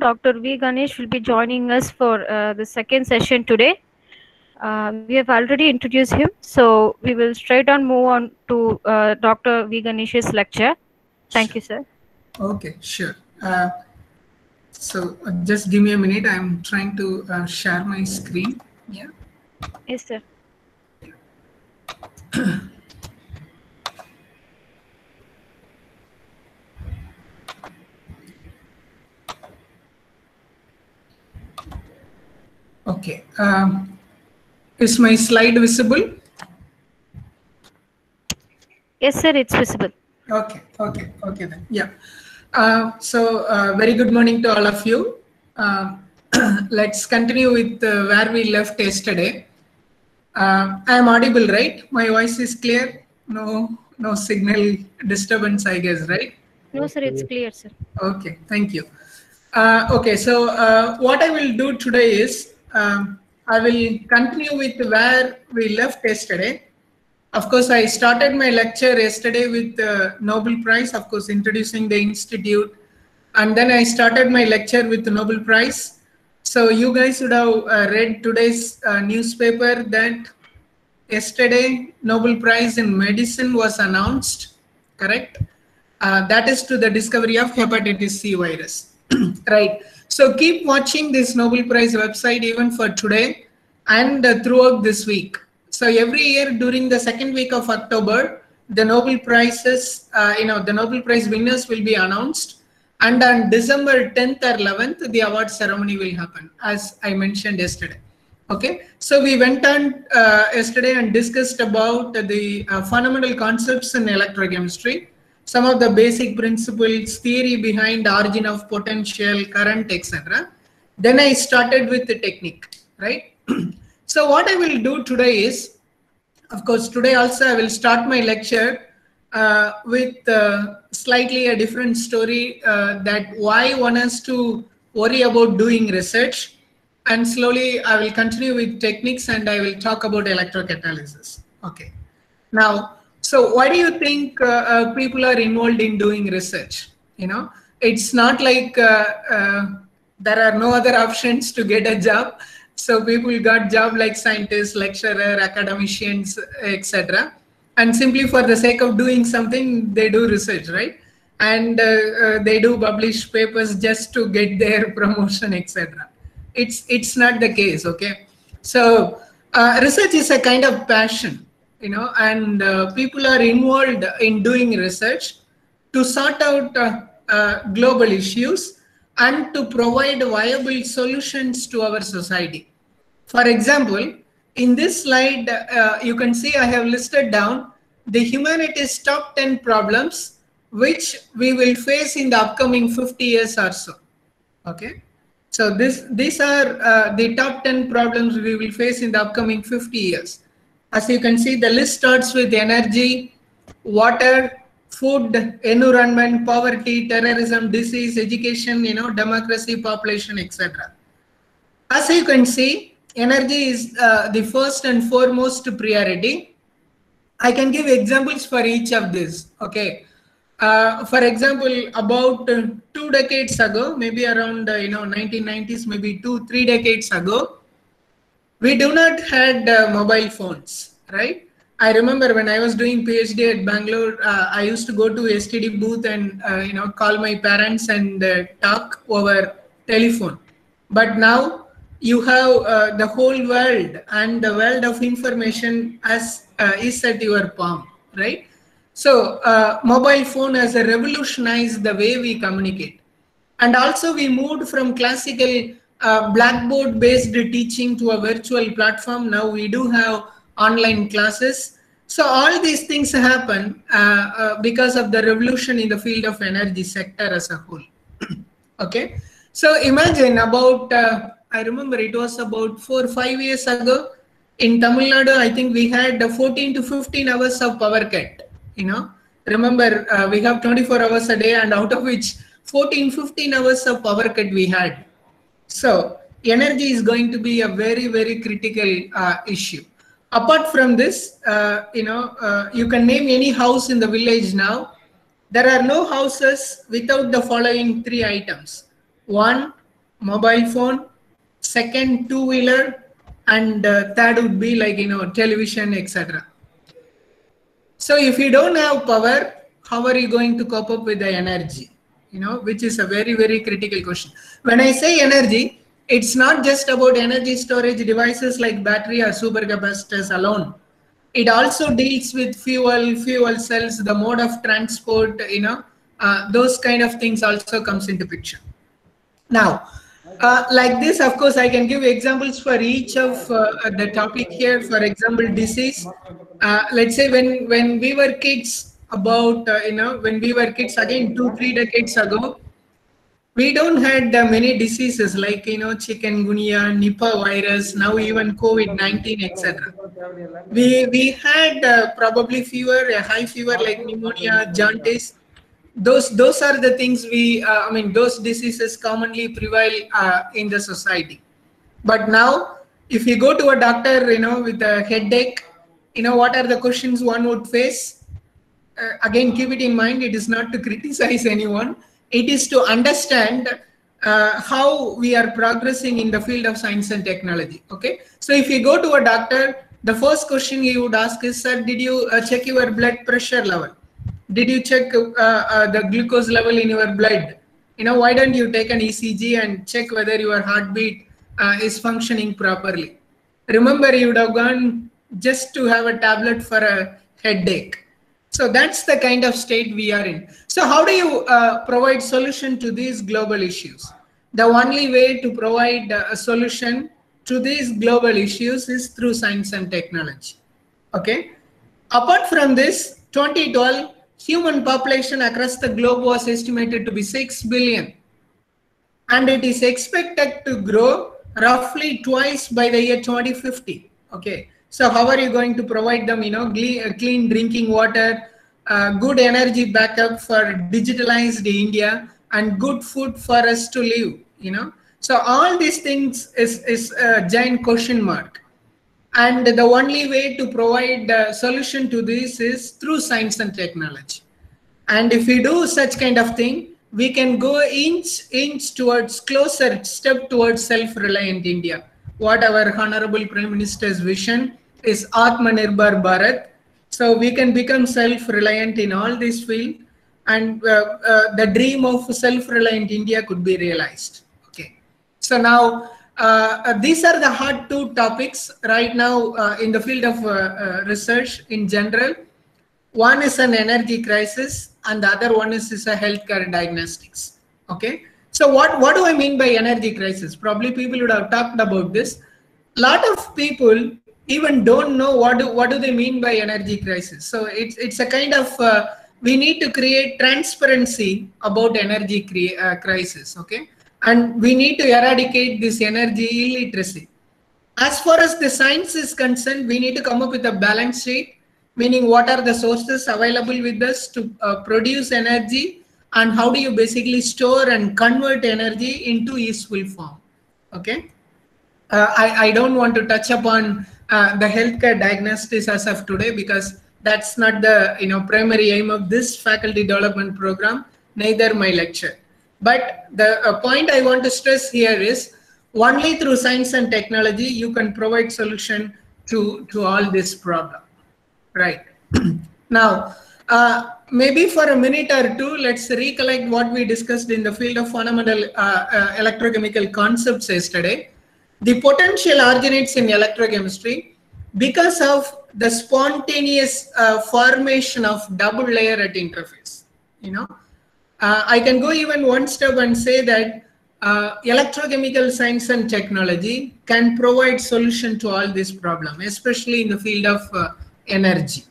Dr. V. Ganesh will be joining us for the second session today. We have already introduced him, so we will straight on move on to Dr. V. Ganesh's lecture. Thank Sure. you, sir. Okay, sure. So just give me a minute. I'm trying to share my screen. Yeah. Yes, sir. Okay. Is my slide visible? Yes, sir. It's visible. Okay. Okay then. Yeah. Very good morning to all of you. Let's continue with where we left yesterday. I am audible, right? My voice is clear. No signal disturbance, I guess, right? No, sir. It's clear, sir. Okay. Thank you. Okay. So what I will do today is I will continue with where we left yesterday. Of course, I started my lecture yesterday with the Nobel Prize, of course, introducing the institute. And then I started my lecture with the Nobel Prize. So you guys would have read today's newspaper that yesterday Nobel Prize in Medicine was announced, correct? That is to the discovery of hepatitis C virus, right? So keep watching this Nobel Prize website even for today and throughout this week. So every year during the second week of October, the Nobel Prizes, the Nobel Prize winners will be announced. And on December 10th or 11th, the award ceremony will happen, as I mentioned yesterday. Okay, so we went on yesterday and discussed about the fundamental concepts in electrochemistry, some of the basic principles, theory behind the origin of potential, current, etc. Then I started with the technique, right? So what I will do today is, of course, today also I will start my lecture with slightly a different story that why one has to worry about doing research. And slowly I will continue with techniques and I will talk about electrocatalysis. Okay. Now, so why do you think people are involved in doing research? It's not like there are no other options to get a job. So people got job like scientists, lecturer, academicians, etc. And simply for the sake of doing something, they do research, right? And they do publish papers just to get their promotion, etc. It's not the case. Okay, so research is a kind of passion, and people are involved in doing research to sort out global issues and to provide viable solutions to our society. For example, in this slide you can see I have listed down the humanity's top 10 problems which we will face in the upcoming 50 years or so. Okay. So these are the top 10 problems we will face in the upcoming 50 years. As you can see, the list starts with energy, water, food, environment, poverty, terrorism, disease, education, democracy, population, etc. As you can see, energy is the first and foremost priority. I can give examples for each of these. Okay. For example, about 2 decades ago, maybe around 1990s, maybe 2-3 decades ago, we do not had mobile phones, right? I remember when I was doing PhD at Bangalore, I used to go to STD booth and call my parents and talk over telephone. But now you have the whole world and the world of information as is at your palm, right? So mobile phone has revolutionized the way we communicate. And also we moved from classical blackboard based teaching to a virtual platform. Now we do have online classes. So all these things happen because of the revolution in the field of energy sector as a whole. Okay. So imagine about, I remember it was about 4 or 5 years ago in Tamil Nadu, I think we had 14 to 15 hours of power cut. Remember we have 24 hours a day and out of which 14-15 hours of power cut we had. So energy is going to be a very, very critical issue. Apart from this, you can name any house in the village now. There are no houses without the following 3 items. 1, mobile phone, second two-wheeler, and third would be like, television, etc. So if you don't have power, how are you going to cope up with the energy? Which is a very, very critical question. When I say energy, it's not just about energy storage devices like battery or supercapacitors alone. It also deals with fuel cells, the mode of transport, those kind of things also comes into picture. Now, like this, of course, I can give examples for each of the topic here. For example, disease. Let's say when we were kids, about when we were kids again 2-3 decades ago, we don't had many diseases like chikungunya, Nipah virus, now even COVID-19, etc. We had probably fever, a high fever like pneumonia, jaundice. Those are the things I mean, those diseases commonly prevail in the society. But now, if you go to a doctor, with a headache, what are the questions one would face? Again, keep it in mind, it is not to criticize anyone. It is to understand how we are progressing in the field of science and technology. Okay. So if you go to a doctor, the first question he would ask is, sir, did you check your blood pressure level? Did you check the glucose level in your blood? Why don't you take an ECG and check whether your heartbeat is functioning properly? Remember, you would have gone just to have a tablet for a headache. So that's the kind of state we are in. So how do you provide solution to these global issues? The only way to provide a solution to these global issues is through science and technology. Okay. Apart from this, 2012, human population across the globe was estimated to be 6 billion. And it is expected to grow roughly twice by the year 2050. Okay. So how are you going to provide them, clean drinking water, good energy backup for digitalized India, and good food for us to live, So all these things is a giant question mark. And the only way to provide a solution to this is through science and technology. And if we do such kind of thing, we can go inch towards closer step towards self-reliant India. What our Honorable Prime Minister's vision is Atmanirbhar Bharat. So we can become self-reliant in all this field, and the dream of self-reliant India could be realized. Okay. So now these are the hot two topics right now in the field of research in general. One is an energy crisis, and the other one is a healthcare diagnostics. Okay. So what do I mean by energy crisis? Probably people would have talked about this. A lot of people even don't know what do they mean by energy crisis. So it's a kind of we need to create transparency about energy crisis. Okay. And we need to eradicate this energy illiteracy. As far as the science is concerned, we need to come up with a balance sheet, meaning what are the sources available with us to produce energy, and how do you basically store and convert energy into useful form. Okay. I don't want to touch upon the healthcare diagnostics as of today, because that's not the primary aim of this faculty development program, neither my lecture. But the point I want to stress here is only through science and technology you can provide solution to all this problem. Right. Now, maybe for a minute or two, let's recollect what we discussed in the field of fundamental electrochemical concepts yesterday. The potential originates in electrochemistry because of the spontaneous formation of double layer at interface. I can go even one step and say that electrochemical science and technology can provide solution to all this problem, especially in the field of energy.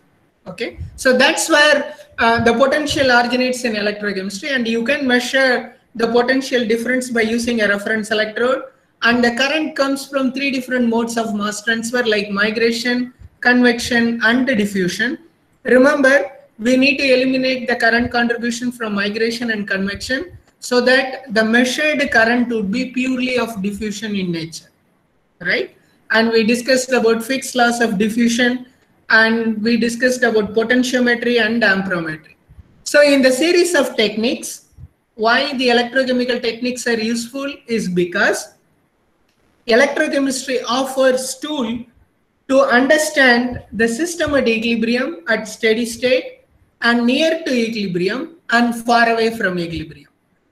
Okay, so that's where the potential originates in electrochemistry, and you can measure the potential difference by using a reference electrode. And the current comes from 3 different modes of mass transfer, like migration, convection, and diffusion. Remember, we need to eliminate the current contribution from migration and convection, so that the measured current would be purely of diffusion in nature, right? And we discussed about Fick's laws of diffusion, and we discussed about potentiometry and amperometry. So in the series of techniques, why the electrochemical techniques are useful is because electrochemistry offers tool to understand the system at equilibrium, at steady state, and near to equilibrium and far away from equilibrium,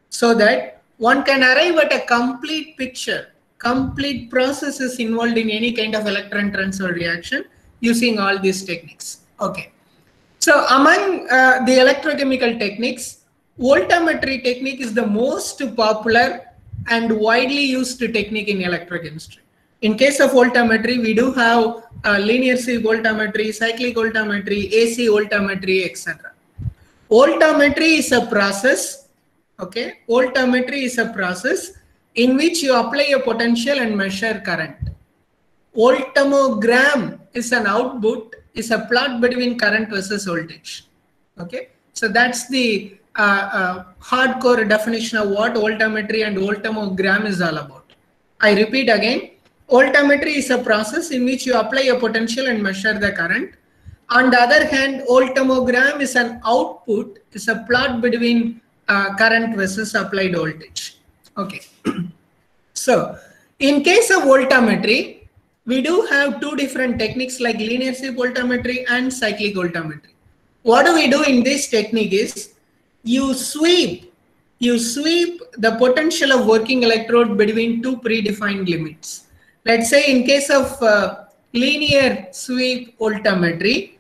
so that one can arrive at a complete picture, complete processes involved in any kind of electron transfer reaction using all these techniques. Okay. So among the electrochemical techniques, voltammetry technique is the most popular and widely used technique in electrochemistry. In case of voltammetry, we do have linear sieve voltammetry, cyclic voltammetry, AC voltammetry, etc. Voltammetry is a process, okay? Voltammetry is a process in which you apply a potential and measure current. Voltammogram is an output, is a plot between current versus voltage. Okay, so that's the hardcore definition of what voltammetry and voltammogram is all about. I repeat again, voltammetry is a process in which you apply a potential and measure the current. On the other hand, voltammogram is an output, is a plot between current versus applied voltage. Okay, so in case of voltammetry, we do have two different techniques like linear sieve voltammetry and cyclic voltammetry. What do we do in this technique is you sweep the potential of working electrode between two predefined limits. Let's say in case of linear sweep voltammetry,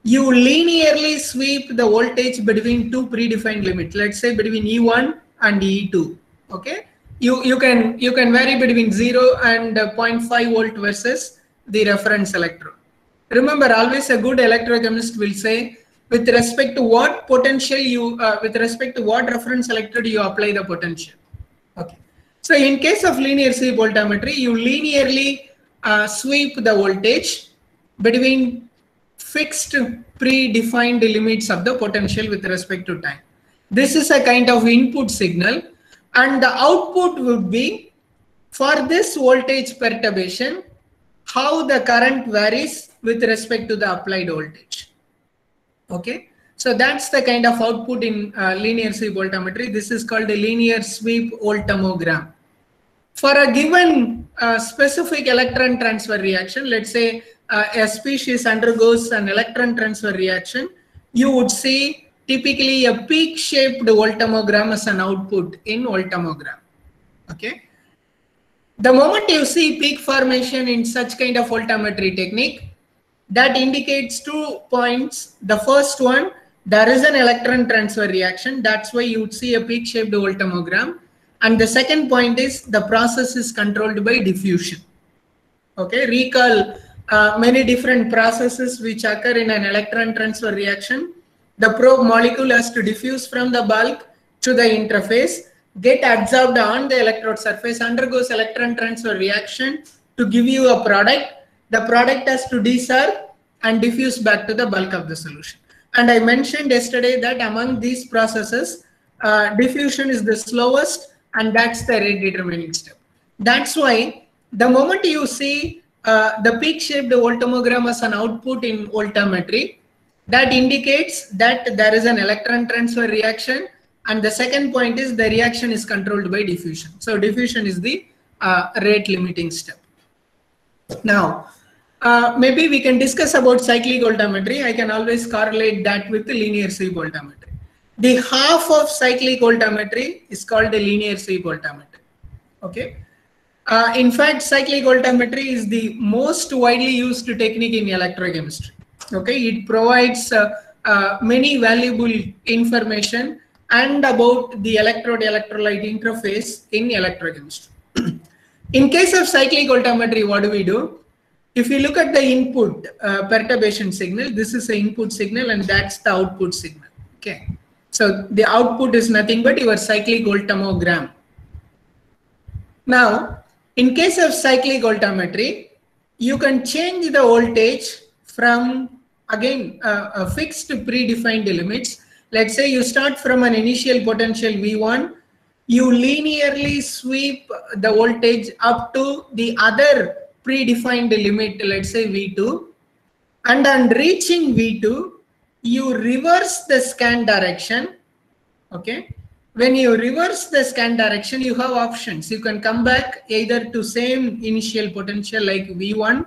you linearly sweep the voltage between two predefined limits. Let's say between E1 and E2. Okay. You can vary between 0 and 0.5 volt versus the reference electrode. Remember, always a good electrochemist will say with respect to what potential you, with respect to what reference electrode you apply the potential. Okay. So in case of linear sieve voltammetry, you linearly sweep the voltage between fixed predefined limits of the potential with respect to time. This is a kind of input signal. And the output would be for this voltage perturbation, how the current varies with respect to the applied voltage. Okay, so that's the kind of output in linear sieve voltammetry. This is called a linear sweep voltammogram. For a given specific electron transfer reaction, let's say a species undergoes an electron transfer reaction, you would see typically a peak-shaped voltammogram as an output in voltammogram. Okay. The moment you see peak formation in such kind of voltammetry technique, that indicates 2 points. The first one, there is an electron transfer reaction. That's why you would see a peak-shaped voltammogram. And the second point is the process is controlled by diffusion. Okay. Recall many different processes which occur in an electron transfer reaction. The probe molecule has to diffuse from the bulk to the interface, get absorbed on the electrode surface, undergoes electron transfer reaction to give you a product. The product has to desorb and diffuse back to the bulk of the solution. And I mentioned yesterday that among these processes, diffusion is the slowest, and that's the rate determining step. That's why the moment you see the peak-shaped voltammogram as an output in voltammetry, that indicates that there is an electron transfer reaction, and the second point is the reaction is controlled by diffusion. So diffusion is the rate limiting step. Now, maybe we can discuss about cyclic voltammetry. I can always correlate that with the linear sieve voltammetry. The half of cyclic voltammetry is called a linear sieve voltammetry. Okay. In fact, cyclic voltammetry is the most widely used technique in electrochemistry. Okay, it provides many valuable information and about the electrode-electrolyte interface in electrochemistry. In case of cyclic voltammetry, what do we do? If you look at the input perturbation signal, this is the input signal and that's the output signal. Okay, so the output is nothing but your cyclic voltammogram. Now, in case of cyclic voltammetry, you can change the voltage from again a fixed predefined limits. Let's say you start from an initial potential V1, you linearly sweep the voltage up to the other predefined limit, let's say V2, and on reaching V2, you reverse the scan direction, okay, When you reverse the scan direction, you have options. You can come back either to same initial potential like V1,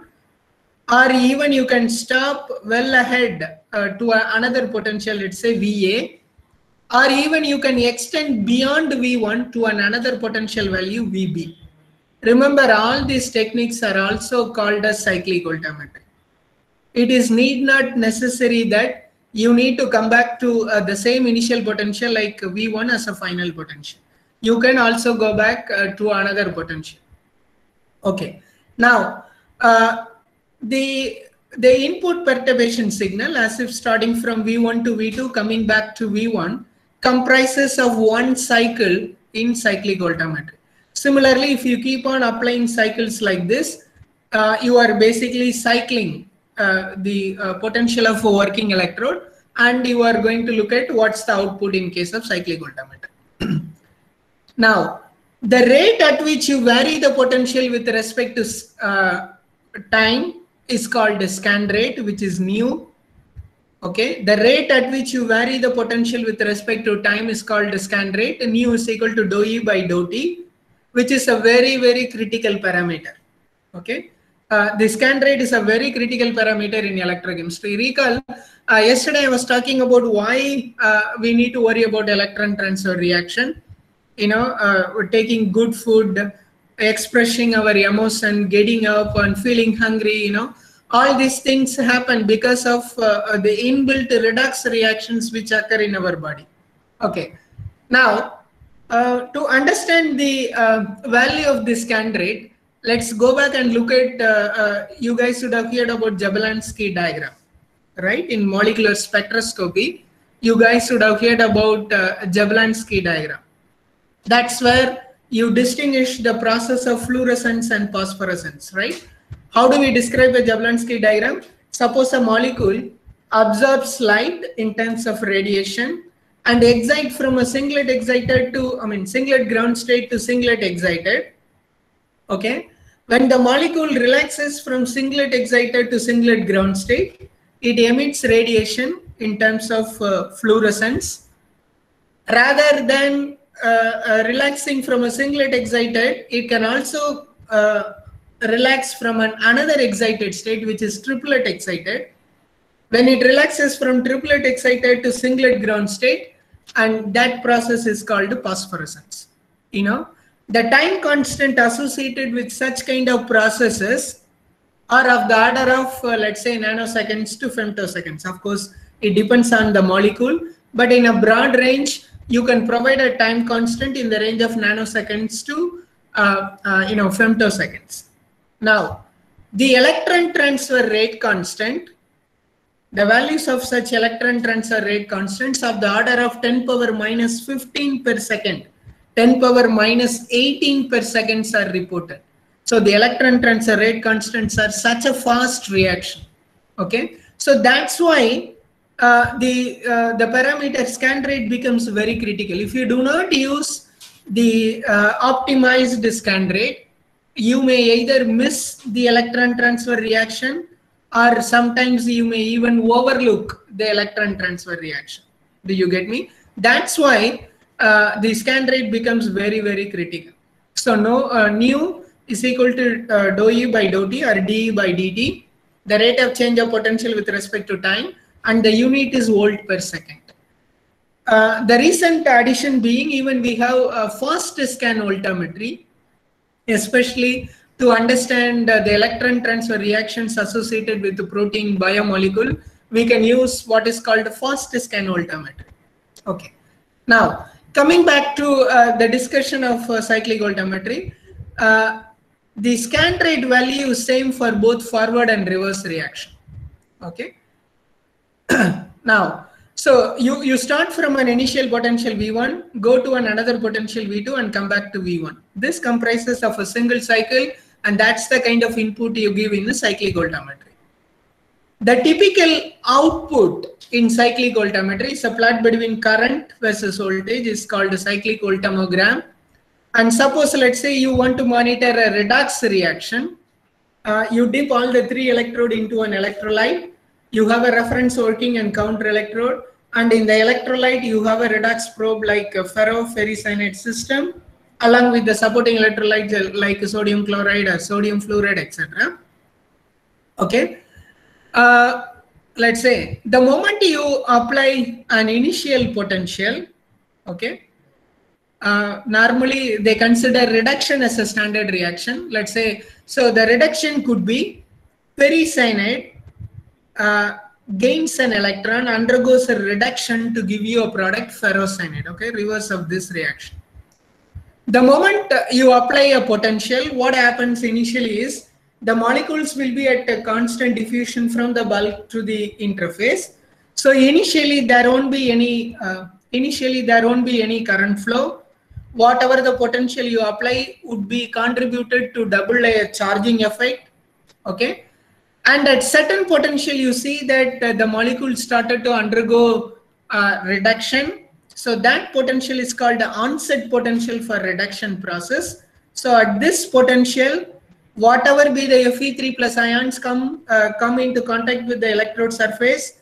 or even you can stop well ahead to another potential, let's say VA, or even you can extend beyond V1 to another potential value VB. Remember, all these techniques are also called as cyclic voltammetry. It is need not necessary that you need to come back to the same initial potential like V1 as a final potential. You can also go back to another potential. Okay. Now, the input perturbation signal, as if starting from V1 to V2 coming back to V1, comprises of one cycle in cyclic voltammetry. Similarly, if you keep on applying cycles like this, you are basically cycling the potential of a working electrode, and you are going to look at what's the output in case of cyclic voltammeter. Now, the rate at which you vary the potential with respect to time is called the scan rate, which is nu. Okay, the rate at which you vary the potential with respect to time is called the scan rate. Nu is equal to dou E by dou T, which is a very, very critical parameter. Okay, the scan rate is a very critical parameter in electrochemistry. Recall, yesterday I was talking about why we need to worry about electron transfer reaction. You know, we're taking good food, expressing our emotion, getting up and feeling hungry, you know, all these things happen because of the inbuilt redox reactions which occur in our body. Okay, now to understand the value of this scan rate, let's go back and look at, you guys should have heard about Jablonski diagram, right? In molecular spectroscopy, you guys should have heard about Jablonski diagram. That's where you distinguish the process of fluorescence and phosphorescence, right? How do we describe a Jablonski diagram? Suppose a molecule absorbs light in terms of radiation and excite from a singlet excited to, singlet ground state to singlet excited. Okay. When the molecule relaxes from singlet excited to singlet ground state, it emits radiation in terms of fluorescence. Rather than relaxing from a singlet excited, it can also relax from another excited state, which is triplet excited. When it relaxes from triplet excited to singlet ground state, and that process is called phosphorescence. You know, the time constant associated with such kind of processes are of the order of let's say nanoseconds to femtoseconds. Of course, it depends on the molecule, but in a broad range, you can provide a time constant in the range of nanoseconds to femtoseconds. Now, the electron transfer rate constant, the values of such electron transfer rate constants of the order of 10 power minus 15 per second, 10 power minus 18 per seconds are reported. So the electron transfer rate constants are such a fast reaction. Okay, so that's why the parameter scan rate becomes very critical. If you do not use the optimized scan rate, you may either miss the electron transfer reaction, or sometimes you may even overlook the electron transfer reaction. Do you get me? That's why the scan rate becomes very, very critical. So nu is equal to dou E by dou T, or dE by dt, the rate of change of potential with respect to time, and the unit is volt per second. The recent addition being, even we have a fast scan voltammetry, especially to understand the electron transfer reactions associated with the protein biomolecule. We can use what is called fast scan voltammetry. Okay. Now, coming back to the discussion of cyclic voltammetry, the scan rate value is same for both forward and reverse reaction. Okay. Now, so you start from an initial potential V1, go to another potential V2, and come back to V1. This comprises of a single cycle, and that's the kind of input you give in the cyclic voltammetry. The typical output in cyclic voltammetry is a plot between current versus voltage, is called a cyclic voltammogram. And suppose, let's say you want to monitor a redox reaction, you dip all the 3 electrodes into an electrolyte. You have a reference working and counter electrode, And in the electrolyte, you have a redox probe like a ferrocyanide system, along with the supporting electrolytes like sodium chloride or sodium fluoride, etc. Okay. Let's say the moment you apply an initial potential, okay, normally they consider reduction as a standard reaction. Let's say, so the reduction could be ferricyanide gains an electron, undergoes a reduction to give you a product ferrocyanide, okay, reverse of this reaction. The moment you apply a potential, what happens initially is the molecules will be at a constant diffusion from the bulk to the interface. So initially there won't be any current flow. Whatever the potential you apply would be contributed to double a charging effect. Okay, and at certain potential you see that the molecule started to undergo reduction. So that potential is called the onset potential for reduction process. So at this potential, whatever be the Fe3 plus ions come into contact with the electrode surface,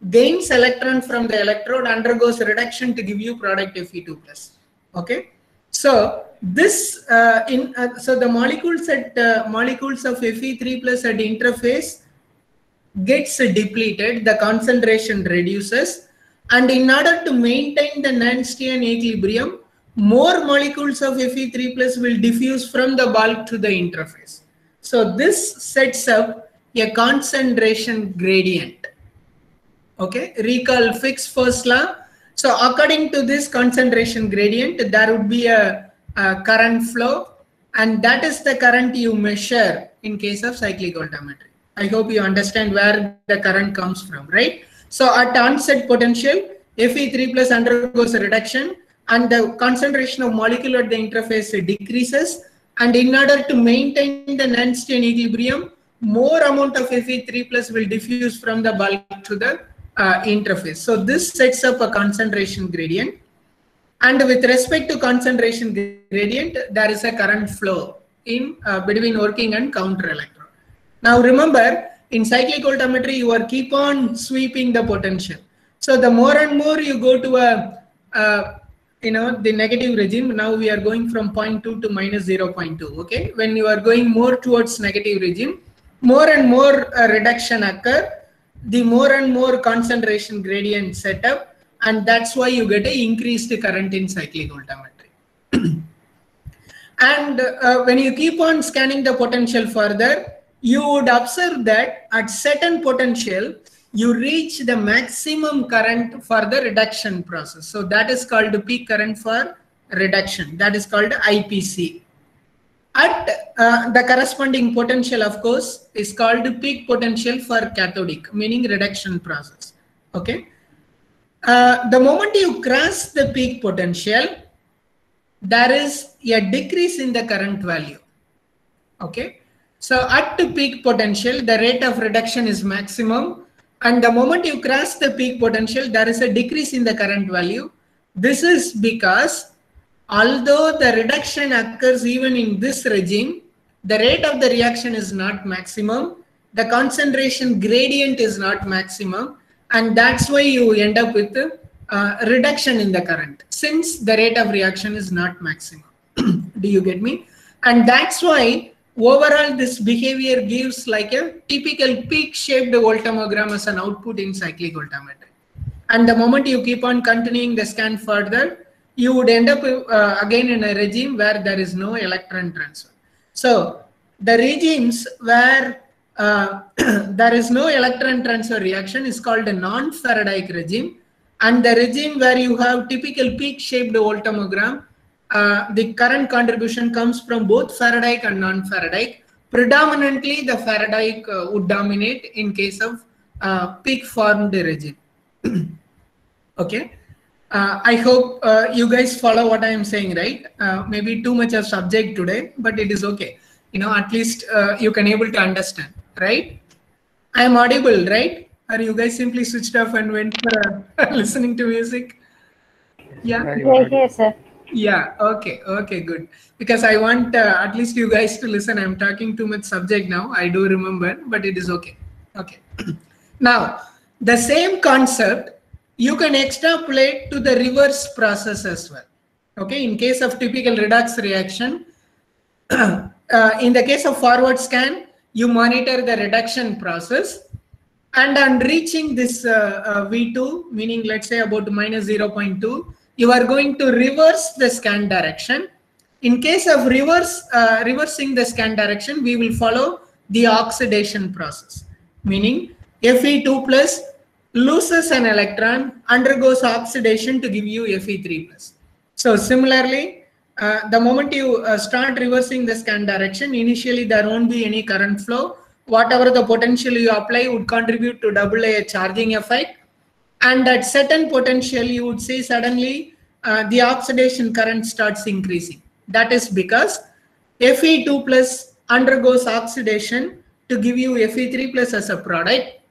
gains electron from the electrode, undergoes reduction to give you product Fe2 plus. Okay, so this so the molecules of Fe3 plus at interface gets depleted, the concentration reduces, and in order to maintain the Nernstian equilibrium, more molecules of Fe3 plus will diffuse from the bulk to the interface. So this sets up a concentration gradient. Okay, recall Fick's first law. So according to this concentration gradient, there would be a current flow, and that is the current you measure in case of cyclic voltammetry. I hope you understand where the current comes from, right? So at onset potential, Fe3 plus undergoes a reduction, and the concentration of molecule at the interface decreases, and in order to maintain the Nernstian equilibrium, more amount of Fe3 plus will diffuse from the bulk to the interface. So this sets up a concentration gradient, and with respect to concentration gradient, there is a current flow in between working and counter electron. Now remember, in cyclic voltammetry, you are keep on sweeping the potential. So the more and more you go to the negative regime, now we are going from 0.2 to minus 0.2. Okay, when you are going more towards negative regime, more and more reduction occur, the more and more concentration gradient set up, and that's why you get an increased current in cyclic voltammetry. And when you keep on scanning the potential further, you would observe that at certain potential, you reach the maximum current for the reduction process. So that is called the peak current for reduction. That is called IPC. At the corresponding potential, of course, is called peak potential for cathodic, meaning reduction process. Okay. The moment you cross the peak potential, there is a decrease in the current value. Okay. So at the peak potential, the rate of reduction is maximum, and the moment you cross the peak potential, there is a decrease in the current value. This is because although the reduction occurs even in this regime, the rate of the reaction is not maximum, the concentration gradient is not maximum, and that's why you end up with a reduction in the current, since the rate of reaction is not maximum. Do you get me? And that's why overall this behavior gives like a typical peak-shaped voltammogram as an output in cyclic voltammetry. And the moment you keep on continuing the scan further, you would end up again in a regime where there is no electron transfer. So the regimes where there is no electron transfer reaction is called a non-Faradaic regime, and the regime where you have typical peak-shaped voltammogram, the current contribution comes from both Faradaic and non-Faradaic. Predominantly, the Faradaic would dominate in case of peak-formed regime. Okay. I hope you guys follow what I am saying, right? Maybe too much of subject today, but it is okay. At least you can able to understand, right? I am audible, right? Or you guys simply switched off and went for listening to music? Yeah. Yes, sir. Yeah. Okay. Okay. Good. Because I want at least you guys to listen. I'm talking too much subject now. I do remember, but it is okay. Okay. Now, the same concept you can extrapolate to the reverse process as well. Okay, in case of typical redox reaction, in the case of forward scan, you monitor the reduction process, and on reaching this V2, meaning let's say about minus 0.2, you are going to reverse the scan direction. In case of reversing the scan direction, we will follow the oxidation process, meaning Fe2 plus loses an electron, undergoes oxidation to give you Fe3 plus. So similarly, the moment you start reversing the scan direction, initially there won't be any current flow. Whatever the potential you apply would contribute to AA charging effect, and at certain potential you would see suddenly the oxidation current starts increasing. That is because Fe2 plus undergoes oxidation to give you Fe3 plus as a product.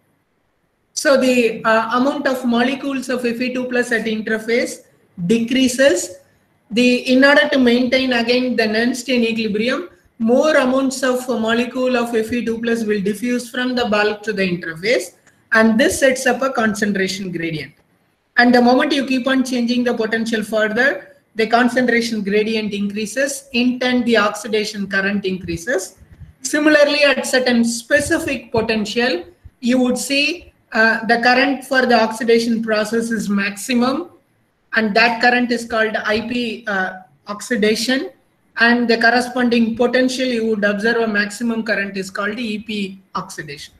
So the amount of molecules of Fe2 plus at interface decreases. In order to maintain again the Nernstian equilibrium, more amounts of molecule of Fe2 plus will diffuse from the bulk to the interface, and this sets up a concentration gradient. And the moment you keep on changing the potential further, the concentration gradient increases, in turn the oxidation current increases. Similarly, at certain specific potential, you would see the current for the oxidation process is maximum, and that current is called IP oxidation, and the corresponding potential you would observe a maximum current is called EP oxidation.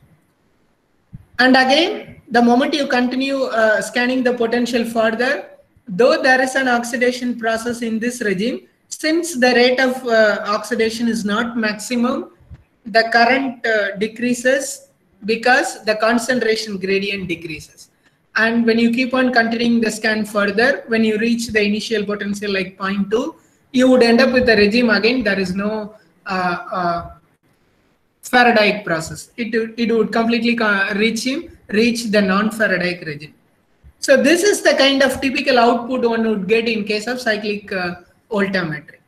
And again, the moment you continue scanning the potential further, though there is an oxidation process in this regime, since the rate of oxidation is not maximum, the current decreases because the concentration gradient decreases. And when you keep on continuing the scan further, when you reach the initial potential like 0.2, you would end up with the regime again. There is no Faradaic process. It would completely reach the non-Faradaic regime. So this is the kind of typical output one would get in case of cyclic voltammetry.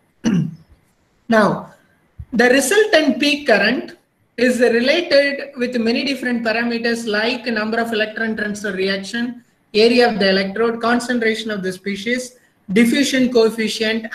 Now, the resultant peak current is related with many different parameters like number of electron transfer reaction, area of the electrode, concentration of the species, diffusion coefficient,